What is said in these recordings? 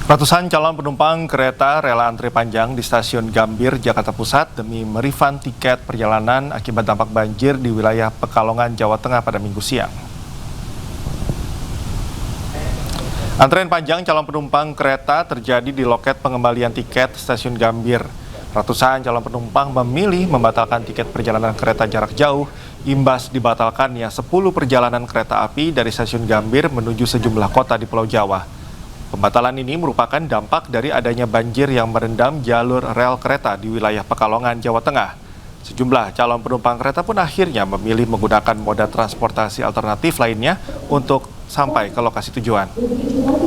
Ratusan calon penumpang kereta rela antri panjang di stasiun Gambir, Jakarta Pusat demi merefund tiket perjalanan akibat dampak banjir di wilayah Pekalongan, Jawa Tengah pada Minggu siang. Antrean panjang calon penumpang kereta terjadi di loket pengembalian tiket stasiun Gambir. Ratusan calon penumpang memilih membatalkan tiket perjalanan kereta jarak jauh imbas dibatalkannya 10 perjalanan kereta api dari stasiun Gambir menuju sejumlah kota di Pulau Jawa. Pembatalan ini merupakan dampak dari adanya banjir yang merendam jalur rel kereta di wilayah Pekalongan, Jawa Tengah. Sejumlah calon penumpang kereta pun akhirnya memilih menggunakan moda transportasi alternatif lainnya untuk sampai ke lokasi tujuan.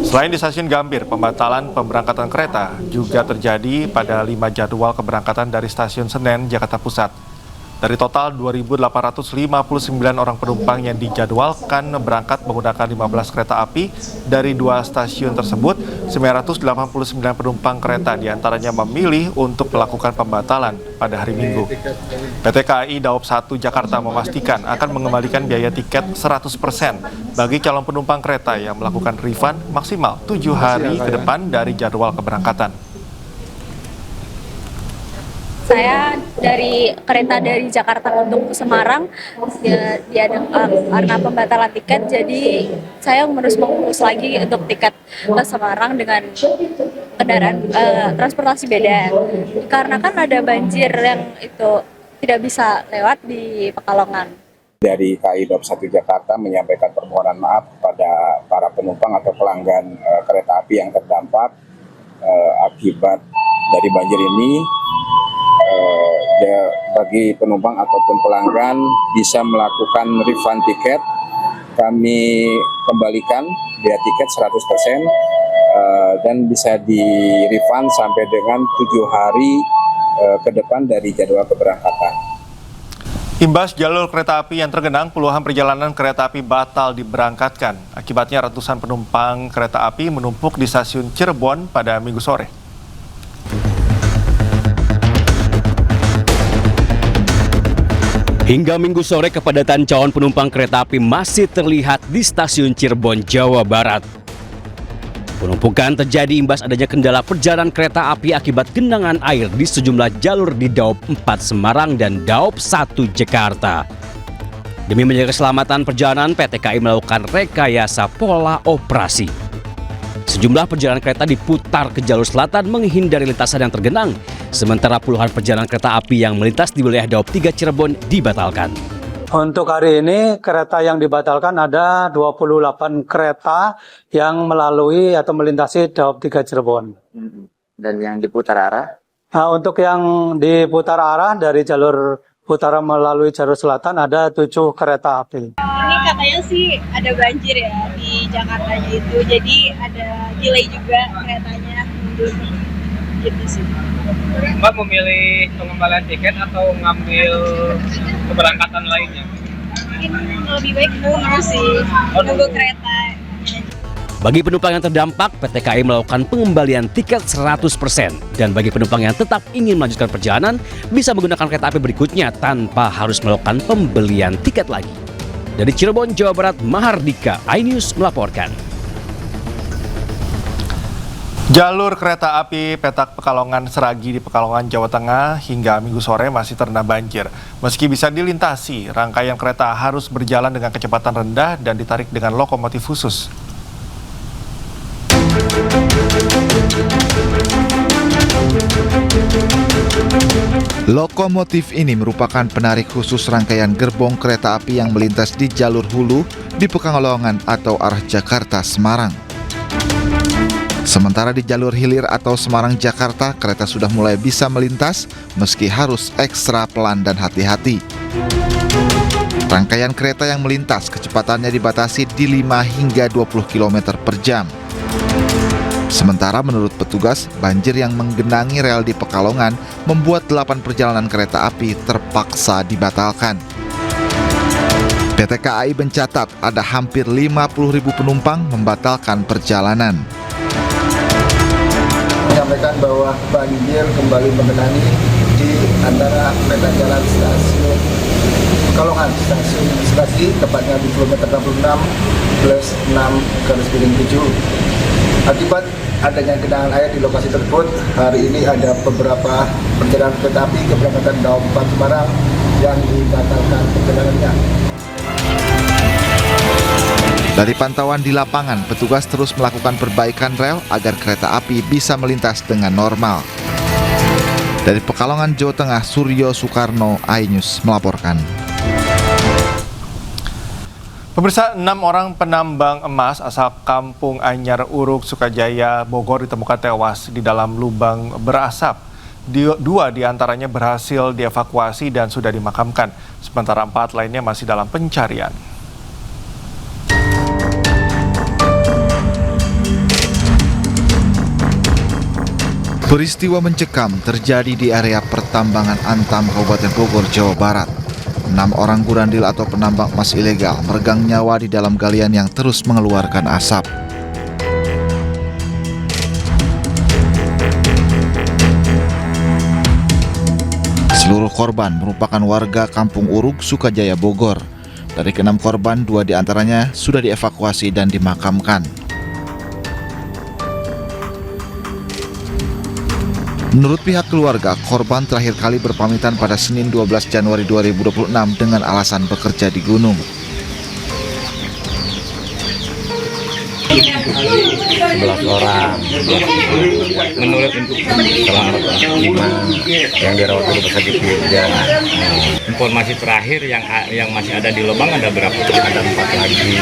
Selain di stasiun Gambir, pembatalan pemberangkatan kereta juga terjadi pada 5 jadwal keberangkatan dari stasiun Senen, Jakarta Pusat. Dari total 2.859 orang penumpang yang dijadwalkan berangkat menggunakan 15 kereta api dari 2 stasiun tersebut, 989 penumpang kereta diantaranya memilih untuk melakukan pembatalan pada hari Minggu. PT KAI Daop 1 Jakarta memastikan akan mengembalikan biaya tiket 100% bagi calon penumpang kereta yang melakukan refund maksimal 7 hari ke depan dari jadwal keberangkatan. Saya dari kereta dari Jakarta untuk Semarang karena pembatalan tiket, jadi saya harus mengurus lagi untuk tiket ke Semarang dengan kendaraan transportasi beda. Karena kan ada banjir yang itu tidak bisa lewat di Pekalongan. Dari KAI Daop 1 Jakarta menyampaikan permohonan maaf kepada para penumpang atau pelanggan kereta api yang terdampak akibat dari banjir ini. Bagi penumpang ataupun pelanggan bisa melakukan refund tiket, kami kembalikan biaya tiket 100% dan bisa di refund sampai dengan 7 hari ke depan dari jadwal keberangkatan. Imbas jalur kereta api yang tergenang, puluhan perjalanan kereta api batal diberangkatkan. Akibatnya ratusan penumpang kereta api menumpuk di stasiun Cirebon pada Minggu sore. Hingga Minggu sore, kepadatan calon penumpang kereta api masih terlihat di stasiun Cirebon, Jawa Barat. Penumpukan terjadi imbas adanya kendala perjalanan kereta api akibat genangan air di sejumlah jalur di Daop 4 Semarang dan Daop 1 Jakarta. Demi menjaga keselamatan perjalanan, PT KAI melakukan rekayasa pola operasi. Sejumlah perjalanan kereta diputar ke jalur selatan menghindari lintasan yang tergenang, sementara puluhan perjalanan kereta api yang melintas di wilayah Daop 3 Cirebon dibatalkan. Untuk hari ini kereta yang dibatalkan ada 28 kereta yang melalui atau melintasi Daop 3 Cirebon. Dan yang diputar arah? Nah, untuk yang diputar arah dari jalur utara melalui jalur selatan ada 7 kereta api. Ini katanya sih ada banjir ya di Jakartanya itu, jadi ada delay juga keretanya mundur gitu sih. Mbak memilih pengembalian tiket atau ngambil keberangkatan lainnya? Mungkin lebih baik nunggu sih, nunggu kereta. Bagi penumpang yang terdampak, PT KAI melakukan pengembalian tiket 100%. Dan bagi penumpang yang tetap ingin melanjutkan perjalanan, bisa menggunakan kereta api berikutnya tanpa harus melakukan pembelian tiket lagi. Dari Cirebon, Jawa Barat, Mahardika, iNews melaporkan. Jalur kereta api Petak Pekalongan Seragi di Pekalongan, Jawa Tengah hingga Minggu sore masih terendam banjir. Meski bisa dilintasi, rangkaian kereta harus berjalan dengan kecepatan rendah dan ditarik dengan lokomotif khusus. Lokomotif ini merupakan penarik khusus rangkaian gerbong kereta api yang melintas di jalur hulu di Pekalongan atau arah Jakarta-Semarang. Sementara di jalur hilir atau Semarang-Jakarta, kereta sudah mulai bisa melintas meski harus ekstra pelan dan hati-hati. Rangkaian kereta yang melintas kecepatannya dibatasi di 5 hingga 20 km per jam. Sementara menurut petugas, banjir yang menggenangi rel di Pekalongan membuat 8 perjalanan kereta api terpaksa dibatalkan. PT KAI mencatat ada hampir 50.000 penumpang membatalkan perjalanan. Menyampaikan bahwa banjir kembali menggenangi di antara peta jalan stasiun Pekalongan, stasiun Seragi, tepatnya di kilometer 66+6/7. Akibat adanya genangan air di lokasi tersebut, hari ini ada beberapa perjalanan kereta api keberangkatan Daob 4 Semarang yang dibatalkan perjalanannya. Dari pantauan di lapangan, petugas terus melakukan perbaikan rel agar kereta api bisa melintas dengan normal. Dari Pekalongan, Jawa Tengah, Suryo Soekarno, iNews melaporkan. Pemirsa, 6 orang penambang emas asal Kampung Anyar Uruk, Sukajaya, Bogor ditemukan tewas di dalam lubang berasap. Dua diantaranya berhasil dievakuasi dan sudah dimakamkan, sementara 4 lainnya masih dalam pencarian. Peristiwa mencekam terjadi di area pertambangan Antam, Kabupaten Bogor, Jawa Barat. 6 orang gurandil atau penambang emas ilegal meregang nyawa di dalam galian yang terus mengeluarkan asap. Seluruh korban merupakan warga Kampung Uruk, Sukajaya, Bogor. Dari ke-6 korban, 2 diantaranya sudah dievakuasi dan dimakamkan. Menurut pihak keluarga, korban terakhir kali berpamitan pada Senin 12 Januari 2026 dengan alasan bekerja di gunung. 11 orang. Menurut setelah 5 yang dirawat di rumah sakit Jogja. Informasi terakhir yang masih ada di lubang ada berapa? Ada 4 lagi.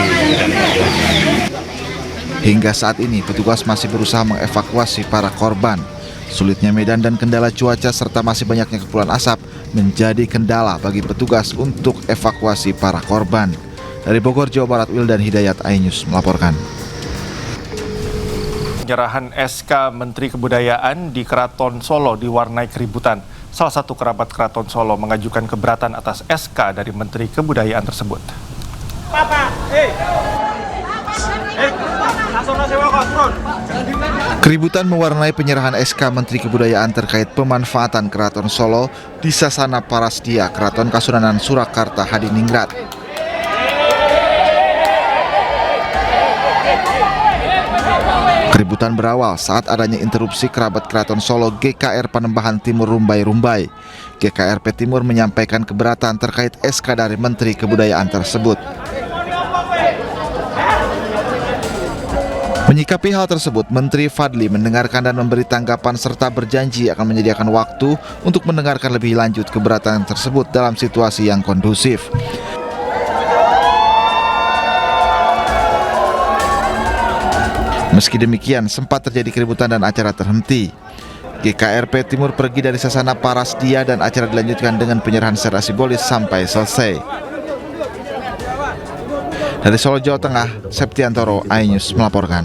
Hingga saat ini, petugas masih berusaha mengevakuasi para korban. Sulitnya medan dan kendala cuaca serta masih banyaknya kepulan asap menjadi kendala bagi petugas untuk evakuasi para korban. Dari Bogor, Jawa Barat, Wildan Hidayat, iNews melaporkan. Penyerahan SK Menteri Kebudayaan di Keraton Solo diwarnai keributan. Salah satu kerabat Keraton Solo mengajukan keberatan atas SK dari Menteri Kebudayaan tersebut. Keributan mewarnai penyerahan SK Menteri Kebudayaan terkait pemanfaatan Keraton Solo di Sasana Parasdia Keraton Kasunanan Surakarta Hadiningrat. Keributan berawal saat adanya interupsi kerabat Keraton Solo GKR Panembahan Timur Rumbai-Rumbai. GKRP Timur menyampaikan keberatan terkait SK dari Menteri Kebudayaan tersebut. Menyikapi hal tersebut, Menteri Fadli mendengarkan dan memberi tanggapan serta berjanji akan menyediakan waktu untuk mendengarkan lebih lanjut keberatan tersebut dalam situasi yang kondusif. Meski demikian, sempat terjadi keributan dan acara terhenti. GKRP Timur pergi dari Sasana Parasdia dan acara dilanjutkan dengan penyerahan secara simbolis sampai selesai. Dari Solo, Jawa Tengah, Septiantoro, iNews melaporkan.